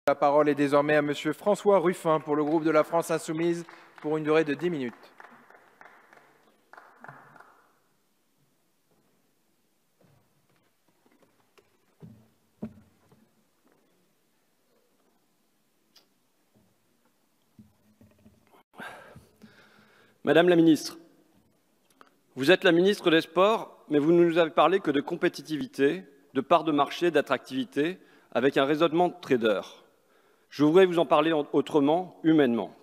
La parole est désormais à Monsieur François Ruffin pour le groupe de la France Insoumise pour une durée de 10 minutes. Madame la ministre, vous êtes la ministre des Sports, mais vous ne nous avez parlé que de compétitivité, de part de marché, d'attractivité, avec un raisonnement de trader. Je voudrais vous en parler autrement, humainement.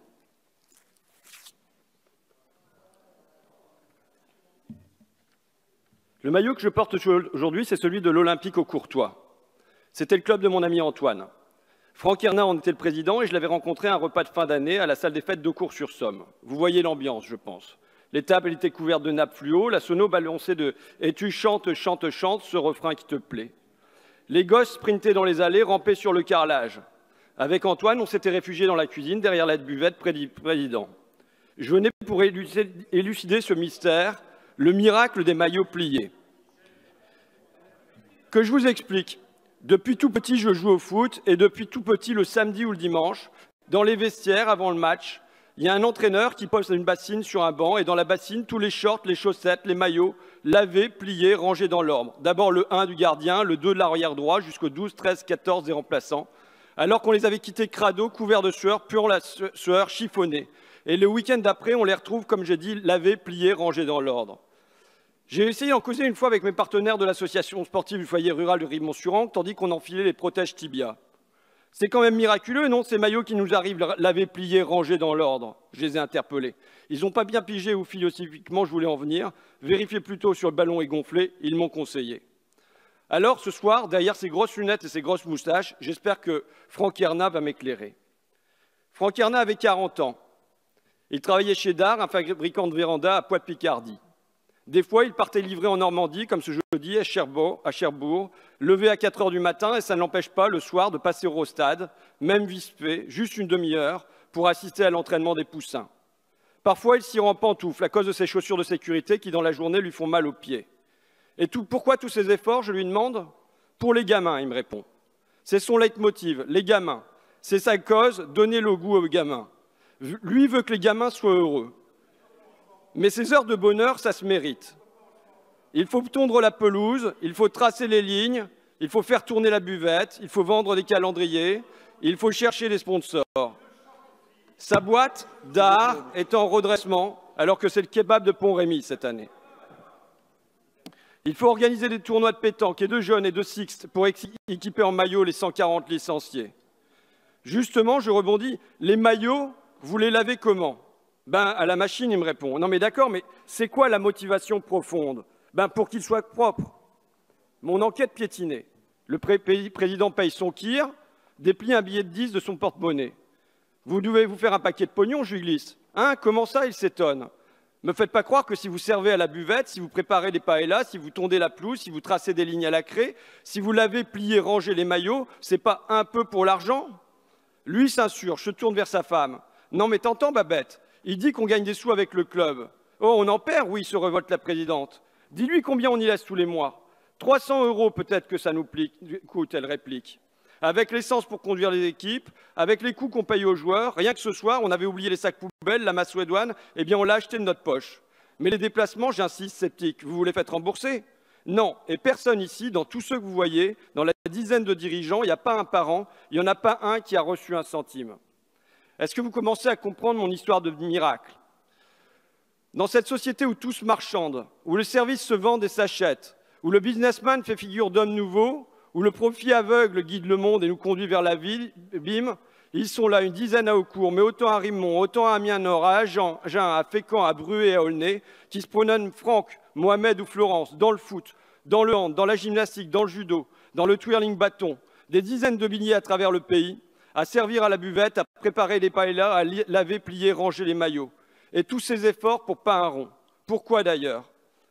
Le maillot que je porte aujourd'hui, c'est celui de l'Olympique au Courtois. C'était le club de mon ami Antoine. Franck Erna en était le président et je l'avais rencontré à un repas de fin d'année à la salle des fêtes d'Eaucourt-sur-Somme. Vous voyez l'ambiance, je pense. Les tables étaient couvertes de nappes fluo, la sono balançait de « Et tu chantes, chantes, chantes, ce refrain qui te plaît ». Les gosses sprintaient dans les allées, rampaient sur le carrelage. Avec Antoine, on s'était réfugié dans la cuisine, derrière la buvette près du président. Je venais pour élucider ce mystère, le miracle des maillots pliés. Que je vous explique. Depuis tout petit, je joue au foot et depuis tout petit, le samedi ou le dimanche, dans les vestiaires avant le match, il y a un entraîneur qui pose une bassine sur un banc et dans la bassine, tous les shorts, les chaussettes, les maillots, lavés, pliés, rangés dans l'ordre. D'abord le 1 du gardien, le 2 de l'arrière droit, jusqu'au 12, 13, 14 des remplaçants. Alors qu'on les avait quittés crado, couverts de sueur, puant la sueur, chiffonnés. Et le week-end d'après, on les retrouve, comme j'ai dit, lavés, pliés, rangés dans l'ordre. J'ai essayé d'en causer une fois avec mes partenaires de l'association sportive du foyer rural de Rive-Mont-sur-Anque, tandis qu'on enfilait les protèges tibia. C'est quand même miraculeux, non, ces maillots qui nous arrivent lavés, pliés, rangés dans l'ordre. Je les ai interpellés. Ils n'ont pas bien pigé où philosophiquement je voulais en venir. Vérifiez plutôt sur le ballon est gonflé, ils m'ont conseillé. Alors, ce soir, derrière ces grosses lunettes et ces grosses moustaches, j'espère que Franck Erna va m'éclairer. Franck Erna avait 40 ans. Il travaillait chez Dard, un fabricant de véranda à Poix-de-Picardie. Des fois, il partait livrer en Normandie, comme ce jeudi, à Cherbourg, levé à 4 heures du matin, et ça ne l'empêche pas, le soir, de passer au stade, même vite-fait, juste une demi-heure, pour assister à l'entraînement des poussins. Parfois, il s'y rend en pantoufles, à cause de ses chaussures de sécurité qui, dans la journée, lui font mal aux pieds. Et pourquoi tous ces efforts, je lui demande? Pour les gamins, il me répond. C'est son leitmotiv, les gamins. C'est sa cause, donner le goût aux gamins. Lui veut que les gamins soient heureux. Mais ces heures de bonheur, ça se mérite. Il faut tondre la pelouse, il faut tracer les lignes, il faut faire tourner la buvette, il faut vendre des calendriers, il faut chercher des sponsors. Sa boîte, Dard, est en redressement, alors que c'est le kebab de Pont-Rémy cette année. Il faut organiser des tournois de pétanque et de jeunes et de sixte pour équiper en maillot les 140 licenciés. Justement, je rebondis, les maillots, vous les lavez comment? Ben, à la machine, il me répond. Non mais d'accord, mais c'est quoi la motivation profonde? Ben, pour qu'ils soient propres. Mon enquête piétinée. Le président paye son kir, déplie un billet de 10 de son porte-monnaie. Vous devez vous faire un paquet de pognon, je lui glisse. Hein, comment ça? Il s'étonne. Me faites pas croire que si vous servez à la buvette, si vous préparez des paellas, si vous tondez la pelouse, si vous tracez des lignes à la craie, si vous lavez, pliez, rangez les maillots, c'est pas un peu pour l'argent? Lui s'insurge, se tourne vers sa femme. Non mais t'entends, Babette? Il dit qu'on gagne des sous avec le club. Oh, on en perd, oui, se révolte la présidente. Dis-lui combien on y laisse tous les mois. 300 € peut-être que ça nous coûte, elle réplique. Avec l'essence pour conduire les équipes, avec les coûts qu'on paye aux joueurs, rien que ce soir, on avait oublié les sacs poubelles, la macédoine, eh bien on l'a acheté de notre poche. Mais les déplacements, j'insiste, sceptique, vous vous les faites rembourser? Non, et personne ici, dans tous ceux que vous voyez, dans la dizaine de dirigeants, il n'y a pas un parent, il n'y en a pas un qui a reçu un centime. Est-ce que vous commencez à comprendre mon histoire de miracle? Dans cette société où tout se marchande, où le service se vend et s'achète, où le businessman fait figure d'homme nouveau, où le profit aveugle guide le monde et nous conduit vers la ville, bim, ils sont là, une dizaine à Aucourt, mais autant à Rimont, autant à Amiens-Nord, à Agen, à Fécamp, à Bruay et à Aulnay, qui se promènent Franck, Mohamed ou Florence, dans le foot, dans le hand, dans la gymnastique, dans le judo, dans le twirling bâton, des dizaines de milliers à travers le pays, à servir à la buvette, à préparer les paellas, à laver, plier, ranger les maillots. Et tous ces efforts pour pas un rond. Pourquoi d'ailleurs?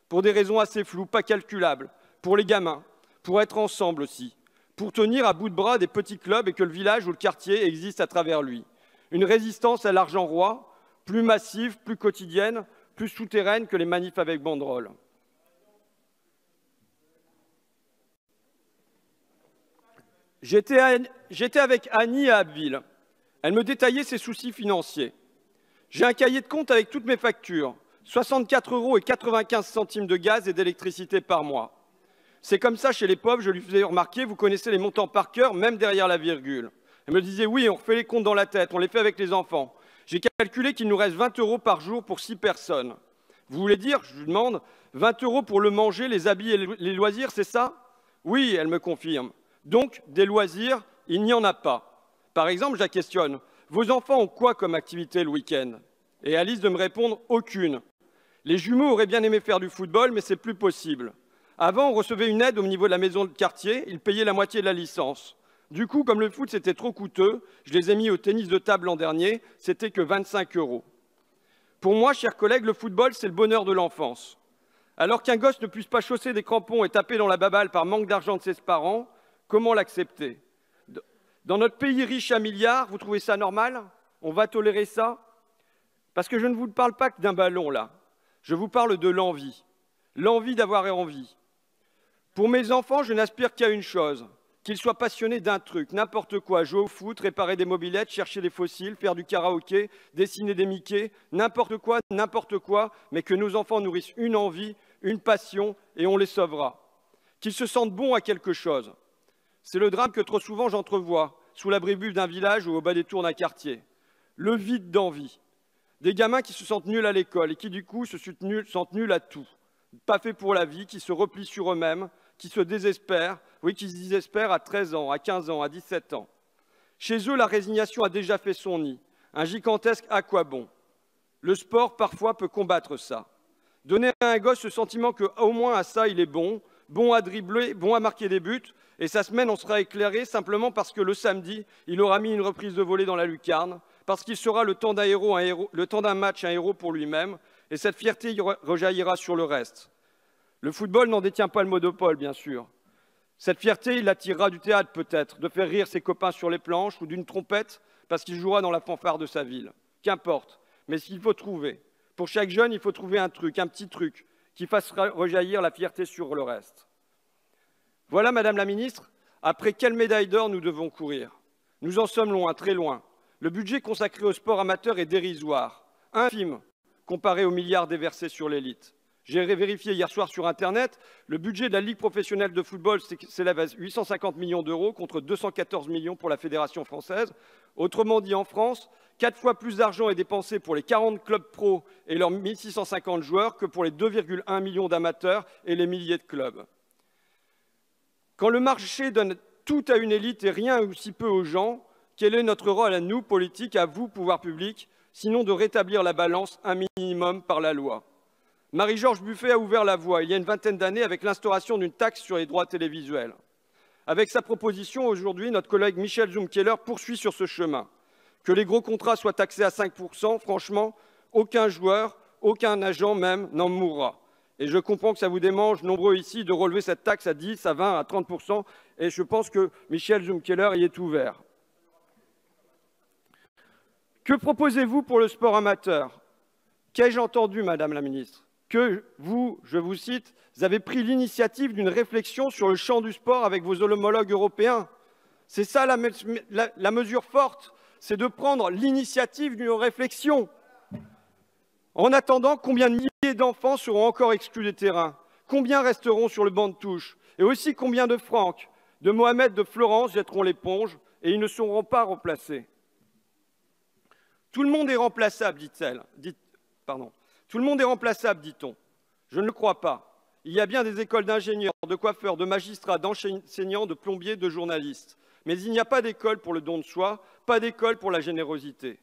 Pour des raisons assez floues, pas calculables. Pour les gamins, pour être ensemble aussi. Pour tenir à bout de bras des petits clubs et que le village ou le quartier existe à travers lui. Une résistance à l'argent roi, plus massive, plus quotidienne, plus souterraine que les manifs avec banderole. J'étais avec Annie à Abbeville. Elle me détaillait ses soucis financiers. J'ai un cahier de compte avec toutes mes factures. 64,95 € de gaz et d'électricité par mois. C'est comme ça chez les pauvres, je lui faisais remarquer, vous connaissez les montants par cœur, même derrière la virgule. Elle me disait, oui, on refait les comptes dans la tête, on les fait avec les enfants. J'ai calculé qu'il nous reste 20 € par jour pour 6 personnes. Vous voulez dire, je lui demande, 20 € pour le manger, les habits et les loisirs, c'est ça? Oui, elle me confirme. Donc, des loisirs, il n'y en a pas. Par exemple, je la questionne, vos enfants ont quoi comme activité le week-end? Et Alice de me répondre, aucune. Les jumeaux auraient bien aimé faire du football, mais c'est plus possible. Avant, on recevait une aide au niveau de la maison de quartier, ils payaient la moitié de la licence. Du coup, comme le foot c'était trop coûteux, je les ai mis au tennis de table l'an dernier, c'était que 25 €. Pour moi, chers collègues, le football, c'est le bonheur de l'enfance. Alors qu'un gosse ne puisse pas chausser des crampons et taper dans la baballe par manque d'argent de ses parents, comment l'accepter? Dans notre pays riche à milliards, vous trouvez ça normal? On va tolérer ça? Parce que je ne vous parle pas que d'un ballon, là. Je vous parle de l'envie. L'envie d'avoir envie. Pour mes enfants, je n'aspire qu'à une chose, qu'ils soient passionnés d'un truc, n'importe quoi, jouer au foot, réparer des mobylettes, chercher des fossiles, faire du karaoké, dessiner des Mickey, n'importe quoi, mais que nos enfants nourrissent une envie, une passion, et on les sauvera. Qu'ils se sentent bons à quelque chose. C'est le drame que trop souvent j'entrevois, sous l'abribus d'un village ou au bas des tours d'un quartier. Le vide d'envie. Des gamins qui se sentent nuls à l'école et qui, du coup, se sentent nuls à tout. Pas faits pour la vie, qui se replient sur eux-mêmes, qui se désespèrent, oui, qui se désespèrent à 13 ans, à 15 ans, à 17 ans. Chez eux, la résignation a déjà fait son nid. Un gigantesque à quoi bon? Le sport, parfois, peut combattre ça. Donner à un gosse ce sentiment qu'au moins à ça, il est bon, bon à dribbler, bon à marquer des buts, et sa semaine, on sera éclairé simplement parce que le samedi, il aura mis une reprise de volée dans la lucarne, parce qu'il sera le temps d'un match un héros pour lui-même, et cette fierté rejaillira sur le reste. Le football n'en détient pas le monopole, bien sûr. Cette fierté, il l'attirera du théâtre peut-être, de faire rire ses copains sur les planches ou d'une trompette parce qu'il jouera dans la fanfare de sa ville. Qu'importe, mais ce qu'il faut trouver. Pour chaque jeune, il faut trouver un truc, un petit truc, qui fasse rejaillir la fierté sur le reste. Voilà, Madame la Ministre, après quelle médaille d'or nous devons courir? Nous en sommes loin, très loin. Le budget consacré au sport amateur est dérisoire, infime, comparé aux milliards déversés sur l'élite. J'ai vérifié hier soir sur Internet, le budget de la Ligue professionnelle de football s'élève à 850 millions d'euros contre 214 millions pour la Fédération française. Autrement dit, en France, 4 fois plus d'argent est dépensé pour les 40 clubs pro et leurs 1650 joueurs que pour les 2,1 millions d'amateurs et les milliers de clubs. Quand le marché donne tout à une élite et rien ou si peu aux gens, quel est notre rôle à nous, politiques, à vous, pouvoir public, sinon de rétablir la balance un minimum par la loi? Marie-Georges Buffet a ouvert la voie il y a une vingtaine d'années avec l'instauration d'une taxe sur les droits télévisuels. Avec sa proposition, aujourd'hui, notre collègue Michel Zumkeller poursuit sur ce chemin. Que les gros contrats soient taxés à 5%, franchement, aucun joueur, aucun agent même n'en mourra. Et je comprends que ça vous démange, nombreux ici, de relever cette taxe à 10, à 20, à 30%, et je pense que Michel Zumkeller y est ouvert. Que proposez-vous pour le sport amateur? Qu'ai-je entendu, Madame la Ministre? Que vous, je vous cite, vous avez pris l'initiative d'une réflexion sur le champ du sport avec vos homologues européens. C'est ça la mesure forte, c'est de prendre l'initiative d'une réflexion. En attendant, combien de milliers d'enfants seront encore exclus des terrains? Combien resteront sur le banc de touche? Et aussi combien de Franck, de Mohamed, de Florence jetteront l'éponge et ils ne seront pas remplacés? Tout le monde est remplaçable, dit-elle. Tout le monde est remplaçable, dit-on. Je ne le crois pas. Il y a bien des écoles d'ingénieurs, de coiffeurs, de magistrats, d'enseignants, de plombiers, de journalistes. Mais il n'y a pas d'école pour le don de soi, pas d'école pour la générosité.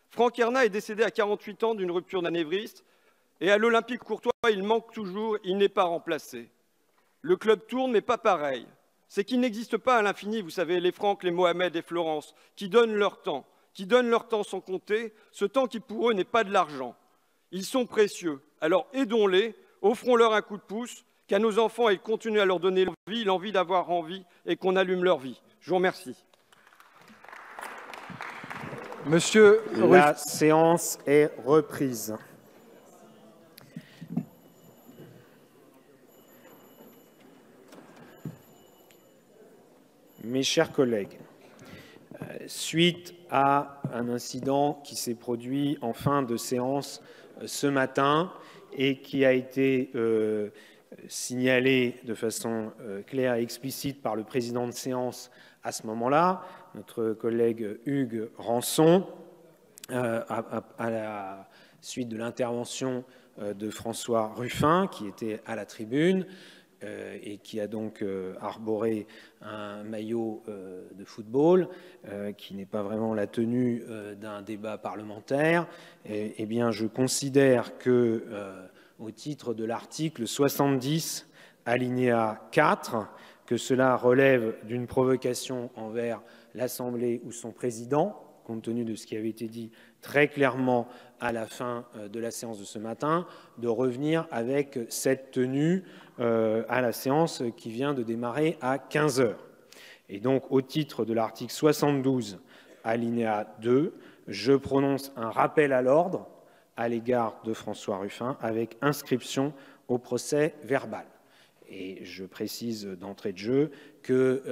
Franck Erna est décédé à 48 ans d'une rupture d'anévrisme et à l'Olympique Courtois, il manque toujours, il n'est pas remplacé. Le club tourne, mais pas pareil. C'est qu'il n'existe pas à l'infini, vous savez, les Franck, les Mohamed et Florence, qui donnent leur temps sans compter, ce temps qui pour eux n'est pas de l'argent. Ils sont précieux, alors aidons-les, offrons-leur un coup de pouce, qu'à nos enfants, ils continuent à leur donner l'envie d'avoir envie et qu'on allume leur vie. Je vous remercie. Monsieur La séance est reprise. Mes Mes chers collègues, suite à un incident qui s'est produit en fin de séance ce matin et qui a été signalé de façon claire et explicite par le président de séance à ce moment-là, notre collègue Hugues Rançon, à la suite de l'intervention de François Ruffin, qui était à la tribune et qui a donc arboré un maillot de football, qui n'est pas vraiment la tenue d'un débat parlementaire. Eh bien, je considère que, au titre de l'article 70, alinéa 4, que cela relève d'une provocation envers l'Assemblée ou son président, compte tenu de ce qui avait été dit très clairement à la fin de la séance de ce matin, de revenir avec cette tenue à la séance qui vient de démarrer à 15 h. Et donc, au titre de l'article 72, alinéa 2, je prononce un rappel à l'ordre à l'égard de François Ruffin avec inscription au procès verbal. Et je précise d'entrée de jeu que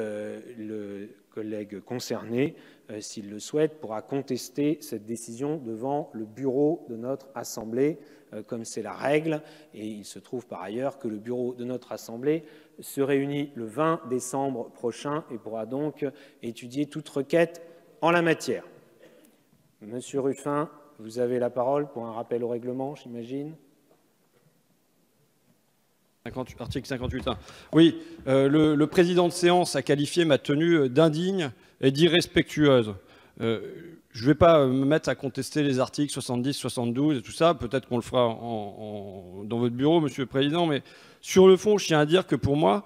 le collègue concerné, s'il le souhaite, pourra contester cette décision devant le bureau de notre Assemblée, comme c'est la règle. Et il se trouve par ailleurs que le bureau de notre Assemblée se réunit le 20 décembre prochain et pourra donc étudier toute requête en la matière. Monsieur Ruffin, vous avez la parole pour un rappel au règlement, j'imagine. Article 58.1. Oui, le président de séance a qualifié ma tenue d'indigne et d'irrespectueuse. Je ne vais pas me mettre à contester les articles 70, 72 et tout ça. Peut-être qu'on le fera dans votre bureau, Monsieur le Président. Mais sur le fond, je tiens à dire que pour moi,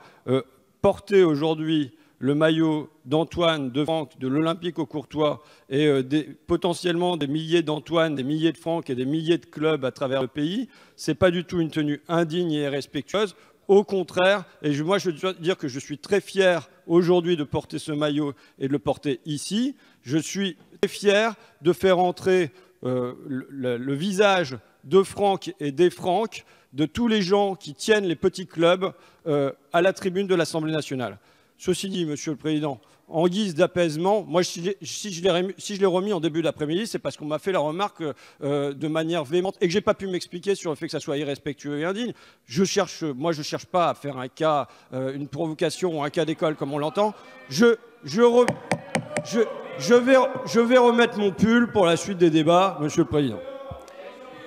porter aujourd'hui le maillot d'Antoine, de Franck, de l'Olympique au Courtois et potentiellement des milliers d'Antoine, des milliers de Franck et des milliers de clubs à travers le pays, ce n'est pas du tout une tenue indigne et irrespectueuse. Au contraire, et moi je dois dire que je suis très fier aujourd'hui de porter ce maillot et de le porter ici. Je suis très fier de faire entrer le visage de Franck et des Franck, de tous les gens qui tiennent les petits clubs à la tribune de l'Assemblée nationale. Ceci dit, Monsieur le Président, en guise d'apaisement, moi, si je l'ai remis en début d'après-midi, c'est parce qu'on m'a fait la remarque de manière véhémente et que je n'ai pas pu m'expliquer sur le fait que ça soit irrespectueux et indigne. Moi, je ne cherche pas à faire un cas, une provocation ou un cas d'école comme on l'entend. Je vais remettre mon pull pour la suite des débats, Monsieur le Président.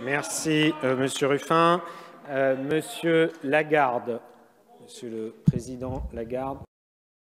Merci, Monsieur Ruffin. Monsieur Lagarde, Monsieur le Président Lagarde.